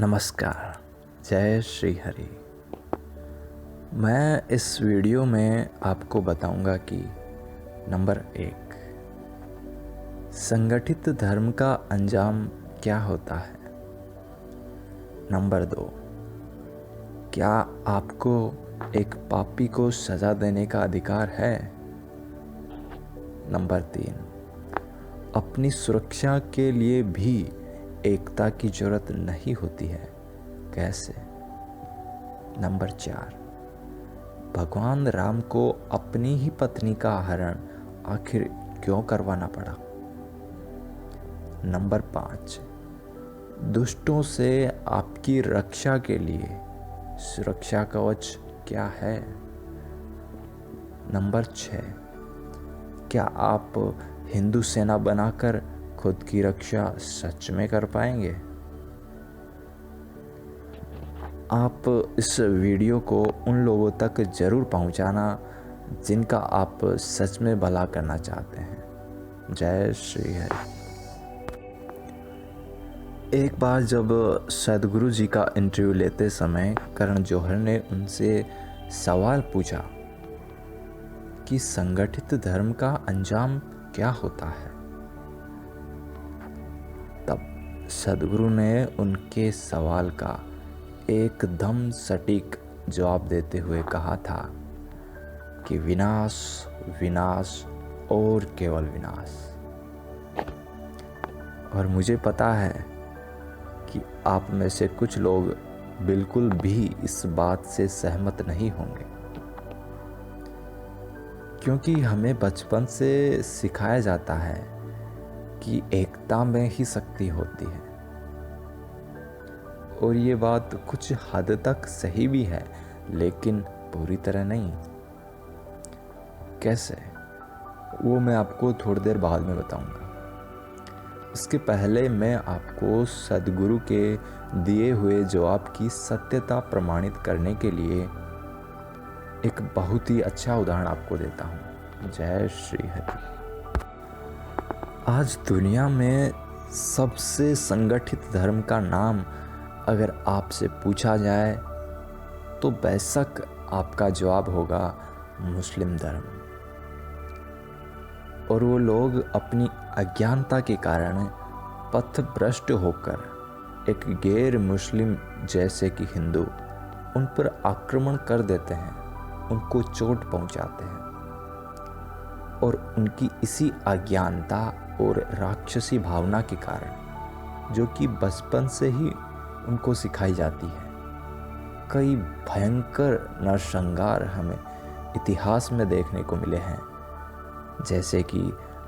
नमस्कार, जय श्री हरि। मैं इस वीडियो में आपको बताऊंगा कि नंबर 1, संगठित धर्म का अंजाम क्या होता है। नंबर 2, क्या आपको एक पापी को सज़ा देने का अधिकार है। नंबर 3, अपनी सुरक्षा के लिए भी एकता की जरूरत नहीं होती है, कैसे। नंबर 4, भगवान राम को अपनी ही पत्नी का हरण आखिर क्यों करवाना पड़ा। नंबर 5, दुष्टों से आपकी रक्षा के लिए सुरक्षा कवच क्या है। नंबर 6, क्या आप हिंदू सेना बनाकर खुद की रक्षा सच में कर पाएंगे। आप इस वीडियो को उन लोगों तक ज़रूर पहुंचाना जिनका आप सच में भला करना चाहते हैं। जय श्री हरि। एक बार जब सदगुरु जी का इंटरव्यू लेते समय करण जौहर ने उनसे सवाल पूछा कि संगठित धर्म का अंजाम क्या होता है, तब सदगुरु ने उनके सवाल का एकदम सटीक जवाब देते हुए कहा था कि विनाश, विनाश और केवल विनाश। और मुझे पता है कि आप में से कुछ लोग बिल्कुल भी इस बात से सहमत नहीं होंगे, क्योंकि हमें बचपन से सिखाया जाता है कि एकता में ही शक्ति होती है। और ये बात कुछ हद तक सही भी है, लेकिन पूरी तरह नहीं। कैसे, वो मैं आपको थोड़ी देर बाद में बताऊंगा। इसके पहले मैं आपको सदगुरु के दिए हुए जवाब की सत्यता प्रमाणित करने के लिए एक बहुत ही अच्छा उदाहरण आपको देता हूँ। जय श्री हरि। आज दुनिया में सबसे संगठित धर्म का नाम अगर आपसे पूछा जाए तो बेशक आपका जवाब होगा मुस्लिम धर्म। और वो लोग अपनी अज्ञानता के कारण पथभ्रष्ट होकर एक गैर मुस्लिम जैसे कि हिंदू उन पर आक्रमण कर देते हैं, उनको चोट पहुंचाते हैं। और उनकी इसी अज्ञानता और राक्षसी भावना के कारण, जो कि बचपन से ही उनको सिखाई जाती है, कई भयंकर नरसंहार हमें इतिहास में देखने को मिले हैं। जैसे कि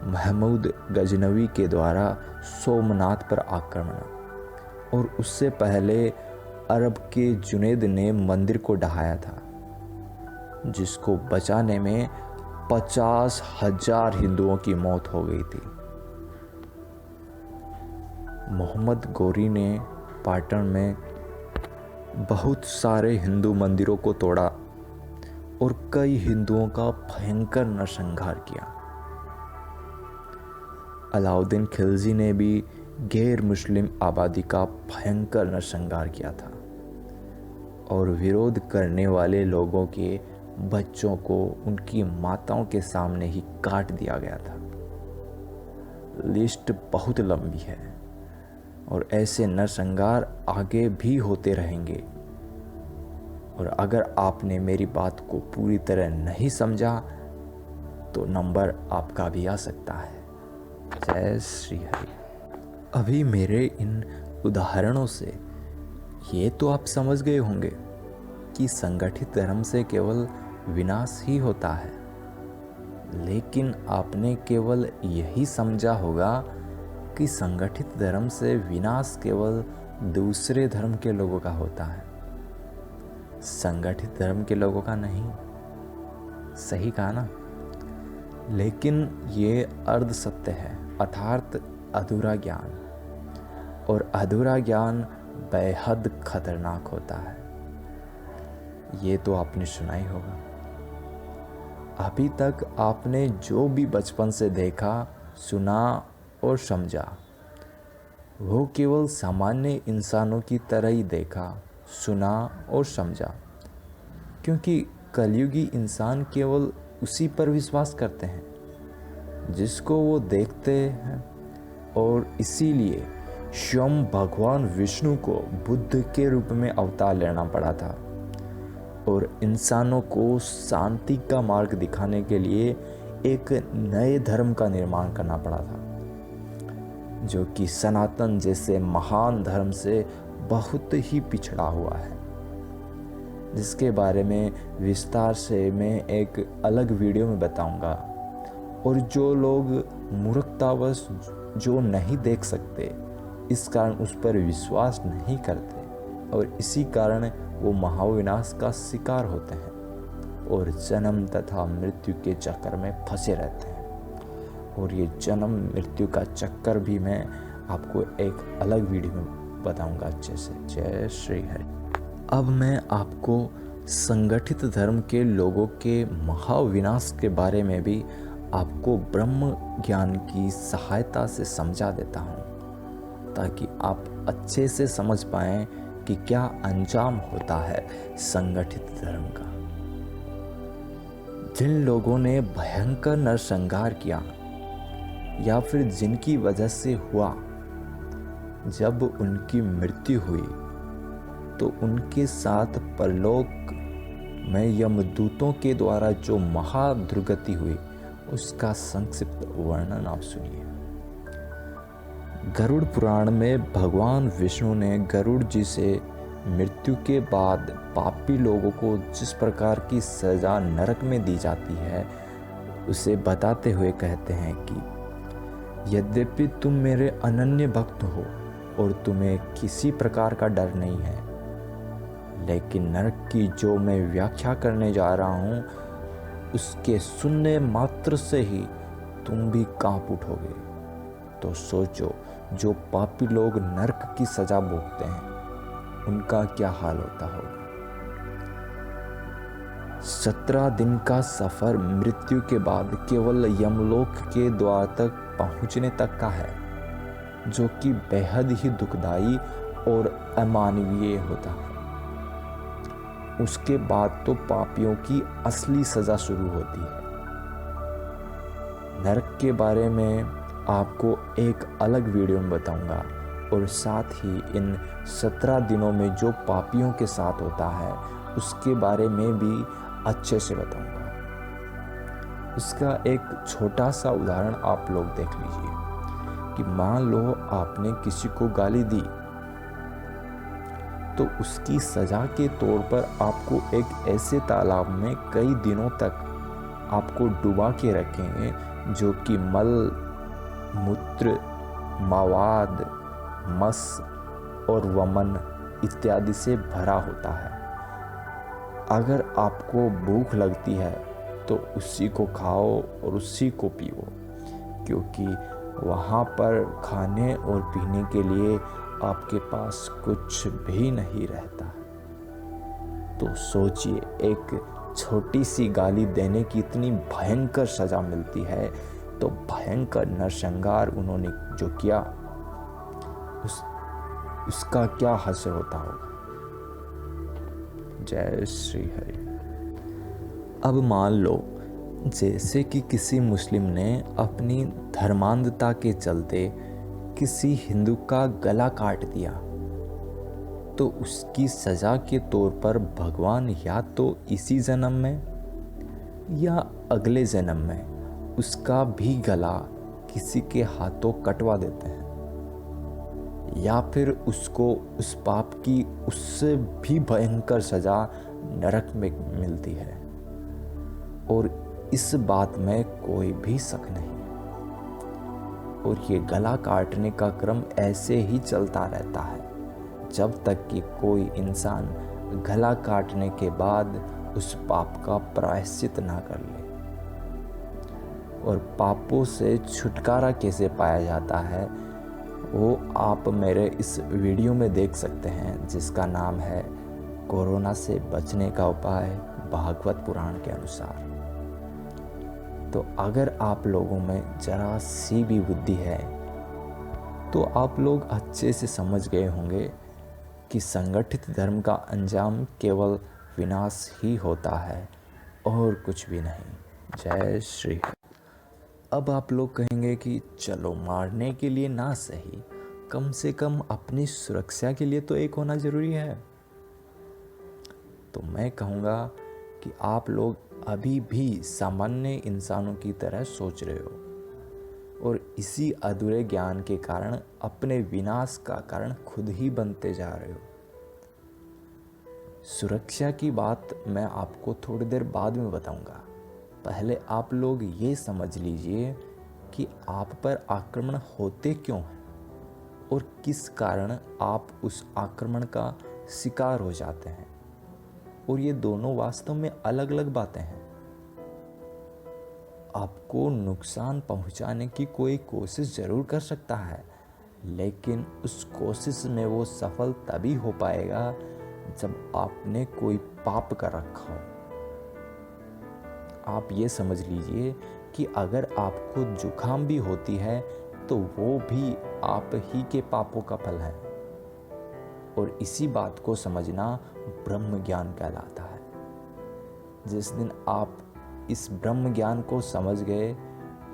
महमूद गजनवी के द्वारा सोमनाथ पर आक्रमण, और उससे पहले अरब के जुनैद ने मंदिर को ढहाया था, जिसको बचाने में 50,000 हिंदुओं की मौत हो गई थी। मोहम्मद गोरी ने पाटन में बहुत सारे हिंदू मंदिरों को तोड़ा और कई हिंदुओं का भयंकर नरसंहार किया। अलाउद्दीन खिलजी ने भी गैर मुस्लिम आबादी का भयंकर नरसंहार किया था, और विरोध करने वाले लोगों के बच्चों को उनकी माताओं के सामने ही काट दिया गया था। लिस्ट बहुत लंबी है और ऐसे नरसंहार आगे भी होते रहेंगे। और अगर आपने मेरी बात को पूरी तरह नहीं समझा तो नंबर आपका भी आ सकता है। जय श्री हरि। अभी मेरे इन उदाहरणों से ये तो आप समझ गए होंगे कि संगठित धर्म से केवल विनाश ही होता है, लेकिन आपने केवल यही समझा होगा कि संगठित धर्म से विनाश केवल दूसरे धर्म के लोगों का होता है, संगठित धर्म के लोगों का नहीं। सही कहा ना। लेकिन ये अर्ध सत्य है, अर्थात अधूरा ज्ञान, और अधूरा ज्ञान बेहद खतरनाक होता है। ये तो आपने सुना ही होगा। अभी तक आपने जो भी बचपन से देखा, सुना और समझा, वो केवल सामान्य इंसानों की तरह ही देखा, सुना और समझा, क्योंकि कलयुगी इंसान केवल उसी पर विश्वास करते हैं जिसको वो देखते हैं। और इसीलिए स्वयं भगवान विष्णु को बुद्ध के रूप में अवतार लेना पड़ा था और इंसानों को शांति का मार्ग दिखाने के लिए एक नए धर्म का निर्माण करना पड़ा था, जो कि सनातन जैसे महान धर्म से बहुत ही पिछड़ा हुआ है, जिसके बारे में विस्तार से मैं एक अलग वीडियो में बताऊंगा। और जो लोग मूर्खतावश जो नहीं देख सकते, इस कारण उस पर विश्वास नहीं करते और इसी कारण वो महाविनाश का शिकार होते हैं और जन्म तथा मृत्यु के चक्कर में फंसे रहते हैं। और ये जन्म मृत्यु का चक्कर भी मैं आपको एक अलग वीडियो में बताऊंगा अच्छे से। जय श्री हरि। अब मैं आपको संगठित धर्म के लोगों के महाविनाश के बारे में भी आपको ब्रह्म ज्ञान की सहायता से समझा देता हूँ, ताकि आप अच्छे से समझ पाएं कि क्या अंजाम होता है संगठित धर्म का। जिन लोगों ने भयंकर नरसंहार किया या फिर जिनकी वजह से हुआ, जब उनकी मृत्यु हुई तो उनके साथ परलोक में यमदूतों के द्वारा जो महादुर्गति हुई, उसका संक्षिप्त वर्णन आप सुनिए। गरुड़ पुराण में भगवान विष्णु ने गरुड़ जी से मृत्यु के बाद पापी लोगों को जिस प्रकार की सजा नरक में दी जाती है, उसे बताते हुए कहते हैं कि यद्यपि तुम मेरे अनन्य भक्त हो और तुम्हें किसी प्रकार का डर नहीं है, लेकिन नरक की जो मैं व्याख्या करने जा रहा हूँ, उसके सुनने मात्र से ही तुम भी कांप उठोगे। तो सोचो, जो पापी लोग नरक की सजा भोगते हैं, उनका क्या हाल होता होगा। 17 दिन का सफर मृत्यु के बाद केवल यमलोक के द्वार तक पहुंचने तक का है, जो कि बेहद ही दुखदाई और अमानवीय होता है। उसके बाद तो पापियों की असली सजा शुरू होती है। नरक के बारे में आपको एक अलग वीडियो में बताऊंगा और साथ ही इन 17 दिनों में जो पापियों के साथ होता है, उसके बारे में भी अच्छे से बताऊंगा। उसका एक छोटा सा उदाहरण आप लोग देख लीजिए कि मान लो आपने किसी को गाली दी, तो उसकी सजा के तौर पर आपको एक ऐसे तालाब में कई दिनों तक आपको डुबा के रखेंगे, जो कि मल, मूत्र, मवाद, मस और वमन इत्यादि से भरा होता है। अगर आपको भूख लगती है तो उसी को खाओ और उसी को पियो, क्योंकि वहाँ पर खाने और पीने के लिए आपके पास कुछ भी नहीं रहता। तो सोचिए, एक छोटी सी गाली देने की इतनी भयंकर सजा मिलती है, तो भयंकर नरसंहार उन्होंने जो किया, उसका क्या हश्र होता होगा। जय श्री हरि। अब मान लो जैसे कि किसी मुस्लिम ने अपनी धर्मांधता के चलते किसी हिंदू का गला काट दिया, तो उसकी सजा के तौर पर भगवान या तो इसी जन्म में या अगले जन्म में उसका भी गला किसी के हाथों कटवा देते हैं, या फिर उसको उस पाप की उससे भी भयंकर सजा नरक में मिलती है। और इस बात में कोई भी शक नहीं। और ये गला काटने का क्रम ऐसे ही चलता रहता है जब तक कि कोई इंसान गला काटने के बाद उस पाप का प्रायश्चित ना कर ले। और पापों से छुटकारा कैसे पाया जाता है, वो आप मेरे इस वीडियो में देख सकते हैं, जिसका नाम है कोरोना से बचने का उपाय भागवत पुराण के अनुसार। तो अगर आप लोगों में जरा सी भी बुद्धि है तो आप लोग अच्छे से समझ गए होंगे कि संगठित धर्म का अंजाम केवल विनाश ही होता है और कुछ भी नहीं। जय श्री। अब आप लोग कहेंगे कि चलो मारने के लिए ना सही, कम से कम अपनी सुरक्षा के लिए तो एक होना जरूरी है। तो मैं कहूँगा कि आप लोग अभी भी सामान्य इंसानों की तरह सोच रहे हो और इसी अधूरे ज्ञान के कारण अपने विनाश का कारण खुद ही बनते जा रहे हो। सुरक्षा की बात मैं आपको थोड़ी देर बाद में बताऊंगा। पहले आप लोग ये समझ लीजिए कि आप पर आक्रमण होते क्यों हैं और किस कारण आप उस आक्रमण का शिकार हो जाते हैं। और ये दोनों वास्तव में अलग अलग बातें हैं। आपको नुकसान पहुंचाने की कोई कोशिश जरूर कर सकता है, लेकिन उस कोशिश में वो सफल तभी हो पाएगा जब आपने कोई पाप कर रखा हो। आप ये समझ लीजिए कि अगर आपको जुकाम भी होती है तो वो भी आप ही के पापों का फल है। और इसी बात को समझना ब्रह्म ज्ञान कहलाता है। जिस दिन आप इस ब्रह्म ज्ञान को समझ गए,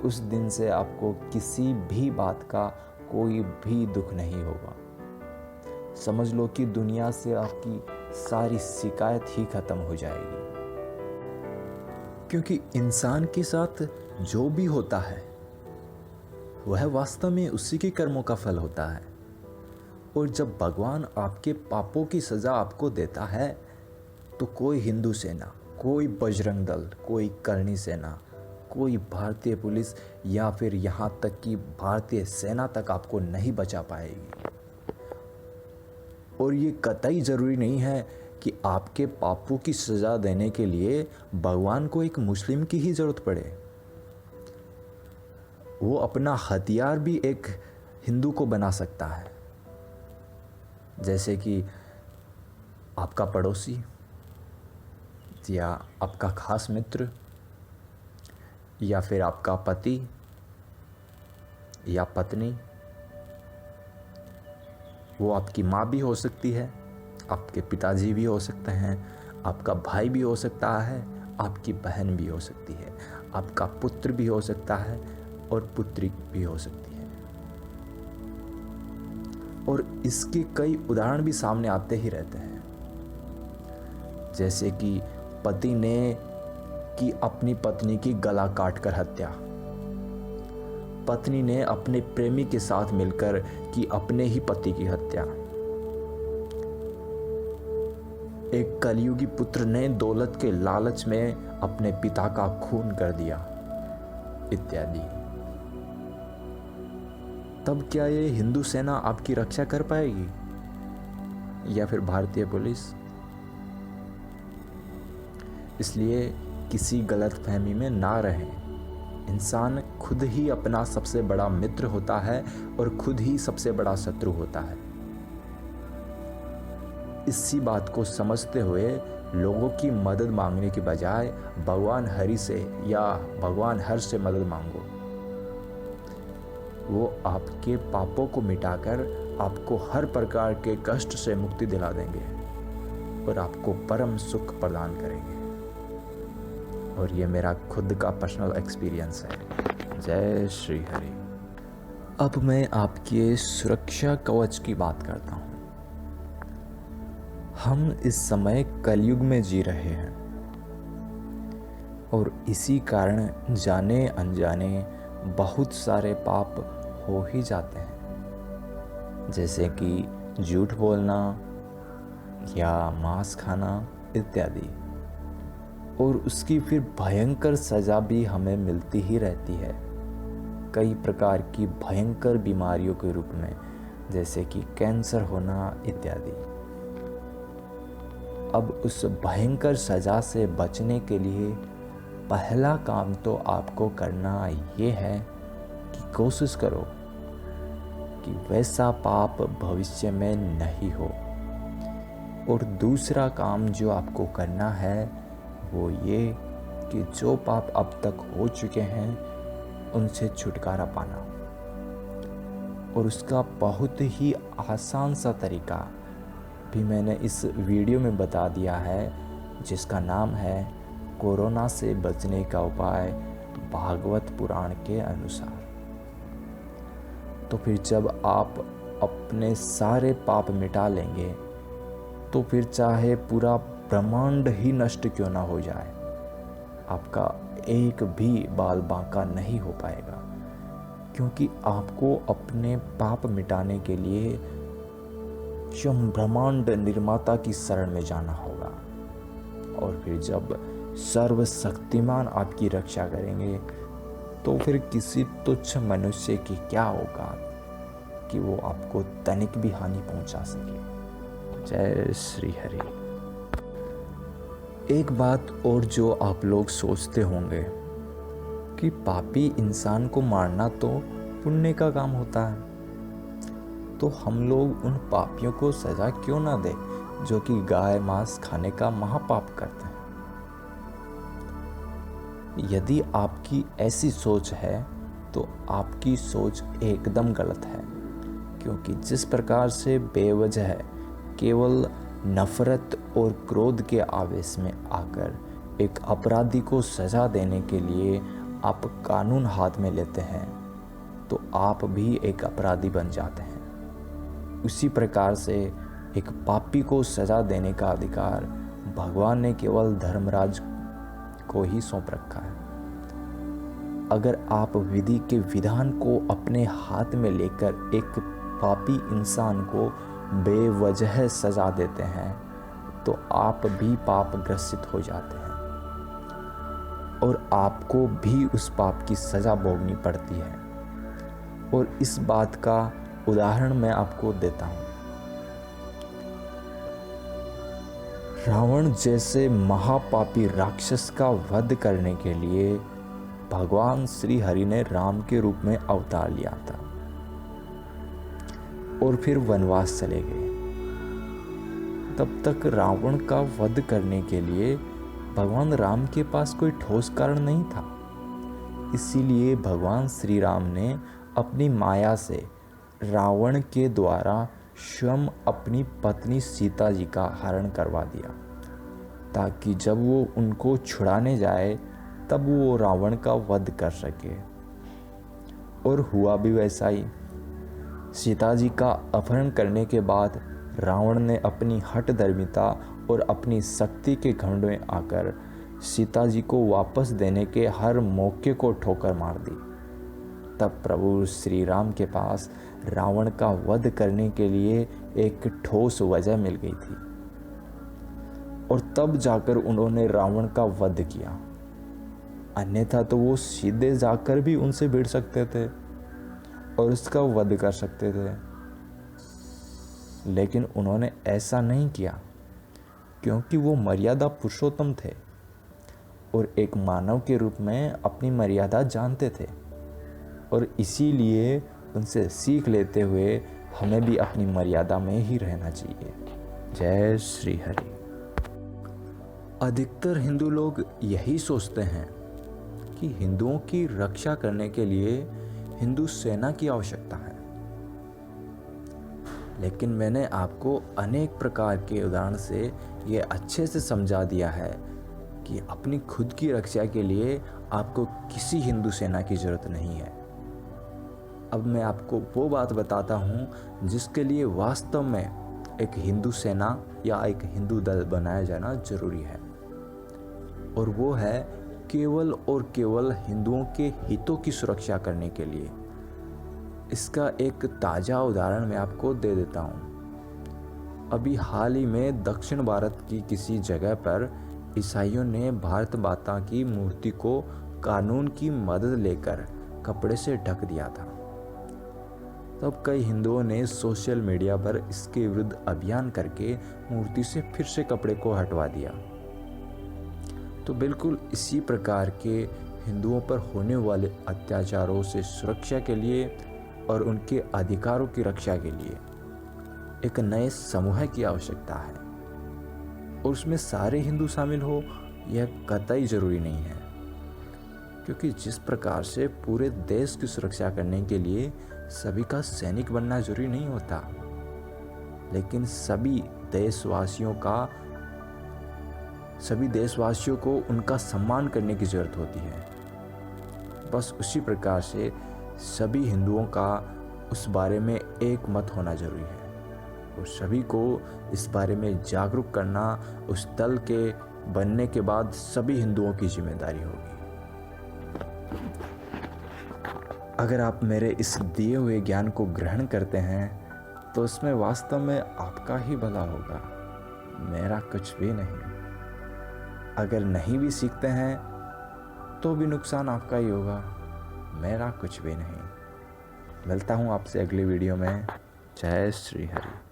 उस दिन से आपको किसी भी बात का कोई भी दुख नहीं होगा। समझ लो कि दुनिया से आपकी सारी शिकायत ही खत्म हो जाएगी। क्योंकि इंसान के साथ जो भी होता है वह वास्तव में उसी के कर्मों का फल होता है। और जब भगवान आपके पापों की सज़ा आपको देता है तो कोई हिंदू सेना, कोई बजरंग दल, कोई करणी सेना, कोई भारतीय पुलिस या फिर यहाँ तक कि भारतीय सेना तक आपको नहीं बचा पाएगी। और ये कतई ज़रूरी नहीं है कि आपके पापों की सज़ा देने के लिए भगवान को एक मुस्लिम की ही ज़रूरत पड़े। वो अपना हथियार भी एक हिंदू को बना सकता है, जैसे कि आपका पड़ोसी या आपका खास मित्र या फिर आपका पति या पत्नी। वो आपकी माँ भी हो सकती है, आपके पिताजी भी हो सकते हैं, आपका भाई भी हो सकता है, आपकी बहन भी हो सकती है, आपका पुत्र भी हो सकता है और पुत्री भी हो सकती है। और इसके कई उदाहरण भी सामने आते ही रहते हैं। जैसे कि पति ने की अपनी पत्नी की गला काटकर हत्या, पत्नी ने अपने प्रेमी के साथ मिलकर की अपने ही पति की हत्या, एक कलयुगी पुत्र ने दौलत के लालच में अपने पिता का खून कर दिया, इत्यादि। तब क्या ये हिंदू सेना आपकी रक्षा कर पाएगी या फिर भारतीय पुलिस? इसलिए किसी गलतफहमी में ना रहें। इंसान खुद ही अपना सबसे बड़ा मित्र होता है और खुद ही सबसे बड़ा शत्रु होता है। इसी बात को समझते हुए लोगों की मदद मांगने के बजाय भगवान हरि से या भगवान हर से मदद मांगो। वो आपके पापों को मिटाकर आपको हर प्रकार के कष्ट से मुक्ति दिला देंगे और आपको परम सुख प्रदान करेंगे। और ये मेरा खुद का पर्सनल एक्सपीरियंस है। जय श्री हरि। अब मैं आपके सुरक्षा कवच की बात करता हूँ। हम इस समय कलयुग में जी रहे हैं और इसी कारण जाने अनजाने बहुत सारे पाप हो ही जाते हैं, जैसे कि झूठ बोलना या मांस खाना इत्यादि। और उसकी फिर भयंकर सज़ा भी हमें मिलती ही रहती है, कई प्रकार की भयंकर बीमारियों के रूप में, जैसे कि कैंसर होना इत्यादि। अब उस भयंकर सज़ा से बचने के लिए पहला काम तो आपको करना ये है कि कोशिश करो कि वैसा पाप भविष्य में नहीं हो। और दूसरा काम जो आपको करना है वो ये कि जो पाप अब तक हो चुके हैं उनसे छुटकारा पाना। और उसका बहुत ही आसान सा तरीका भी मैंने इस वीडियो में बता दिया है, जिसका नाम है कोरोना से बचने का उपाय भागवत पुराण के अनुसार। तो फिर जब आप अपने सारे पाप मिटा लेंगे तो फिर चाहे पूरा ब्रह्मांड ही नष्ट क्यों ना हो जाए, आपका एक भी बाल बांका नहीं हो पाएगा, क्योंकि आपको अपने पाप मिटाने के लिए स्वयं ब्रह्मांड निर्माता की शरण में जाना होगा। और फिर जब सर्वशक्तिमान आपकी रक्षा करेंगे तो फिर किसी तुच्छ मनुष्य की क्या औकात कि वो आपको तनिक भी हानि पहुंचा सके। जय श्री हरि। एक बात और जो आप लोग सोचते होंगे कि पापी इंसान को मारना तो पुण्य का काम होता है, तो हम लोग उन पापियों को सजा क्यों ना दे जो कि गाय मांस खाने का महापाप करते हैं। यदि आपकी ऐसी सोच है तो आपकी सोच एकदम गलत है, क्योंकि जिस प्रकार से बेवजह केवल नफरत और क्रोध के आवेश में आकर एक अपराधी को सजा देने के लिए आप कानून हाथ में लेते हैं, तो आप भी एक अपराधी बन जाते हैं। उसी प्रकार से एक पापी को सजा देने का अधिकार भगवान ने केवल धर्मराज को ही सौंप रखा है। अगर आप विधि के विधान को अपने हाथ में लेकर एक पापी इंसान को बेवजह सजा देते हैं तो आप भी पाप ग्रसित हो जाते हैं और आपको भी उस पाप की सजा भोगनी पड़ती है। और इस बात का उदाहरण मैं आपको देता हूँ। रावण जैसे महापापी राक्षस का वध करने के लिए भगवान श्री हरि ने राम के रूप में अवतार लिया था और फिर वनवास चले गए। तब तक रावण का वध करने के लिए भगवान राम के पास कोई ठोस कारण नहीं था। इसीलिए भगवान श्री राम ने अपनी माया से रावण के द्वारा स्वयं अपनी पत्नी सीता जी का हरण करवा दिया, ताकि जब वो उनको छुड़ाने जाए तब वो रावण का वध कर सके। और हुआ भी वैसा ही। सीता जी का अपहरण करने के बाद रावण ने अपनी हठधर्मिता और अपनी शक्ति के घमंड में आकर सीता जी को वापस देने के हर मौके को ठोकर मार दी। तब प्रभु श्री राम के पास रावण का वध करने के लिए एक ठोस वजह मिल गई थी और तब जाकर उन्होंने रावण का वध किया। अन्यथा तो वो सीधे जाकर भी उनसे भिड़ सकते थे और उसका वध कर सकते थे, लेकिन उन्होंने ऐसा नहीं किया क्योंकि वो मर्यादा पुरुषोत्तम थे और एक मानव के रूप में अपनी मर्यादा जानते थे। और इसीलिए उनसे सीख लेते हुए हमें भी अपनी मर्यादा में ही रहना चाहिए। जय श्री हरि। अधिकतर हिंदू लोग यही सोचते हैं कि हिंदुओं की रक्षा करने के लिए हिंदू सेना की आवश्यकता है, लेकिन मैंने आपको अनेक प्रकार के उदाहरण से ये अच्छे से समझा दिया है कि अपनी खुद की रक्षा के लिए आपको किसी हिंदू सेना की जरूरत नहीं है। अब मैं आपको वो बात बताता हूँ जिसके लिए वास्तव में एक हिंदू सेना या एक हिंदू दल बनाया जाना जरूरी है, और वो है केवल और केवल हिंदुओं के हितों की सुरक्षा करने के लिए। इसका एक ताज़ा उदाहरण मैं आपको दे देता हूँ। अभी हाल ही में दक्षिण भारत की किसी जगह पर ईसाइयों ने भारत माता की मूर्ति को कानून की मदद लेकर कपड़े से ढक दिया था। तब कई हिंदुओं ने सोशल मीडिया पर इसके विरुद्ध अभियान करके मूर्ति से फिर से कपड़े को हटवा दिया। तो बिल्कुल इसी प्रकार के हिंदुओं पर होने वाले अत्याचारों से सुरक्षा के लिए और उनके अधिकारों की रक्षा के लिए एक नए समूह की आवश्यकता है, और उसमें सारे हिंदू शामिल हो यह कतई जरूरी नहीं है, क्योंकि जिस प्रकार से पूरे देश की सुरक्षा करने के लिए सभी का सैनिक बनना जरूरी नहीं होता, लेकिन सभी देशवासियों को उनका सम्मान करने की ज़रूरत होती है। बस उसी प्रकार से सभी हिंदुओं का उस बारे में एक मत होना जरूरी है और सभी को इस बारे में जागरूक करना उस दल के बनने के बाद सभी हिंदुओं की जिम्मेदारी होगी। अगर आप मेरे इस दिए हुए ज्ञान को ग्रहण करते हैं तो उसमें वास्तव में आपका ही भला होगा, मेरा कुछ भी नहीं। अगर नहीं भी सीखते हैं तो भी नुकसान आपका ही होगा, मेरा कुछ भी नहीं। मिलता हूँ आपसे अगली वीडियो में। जय श्री हरि।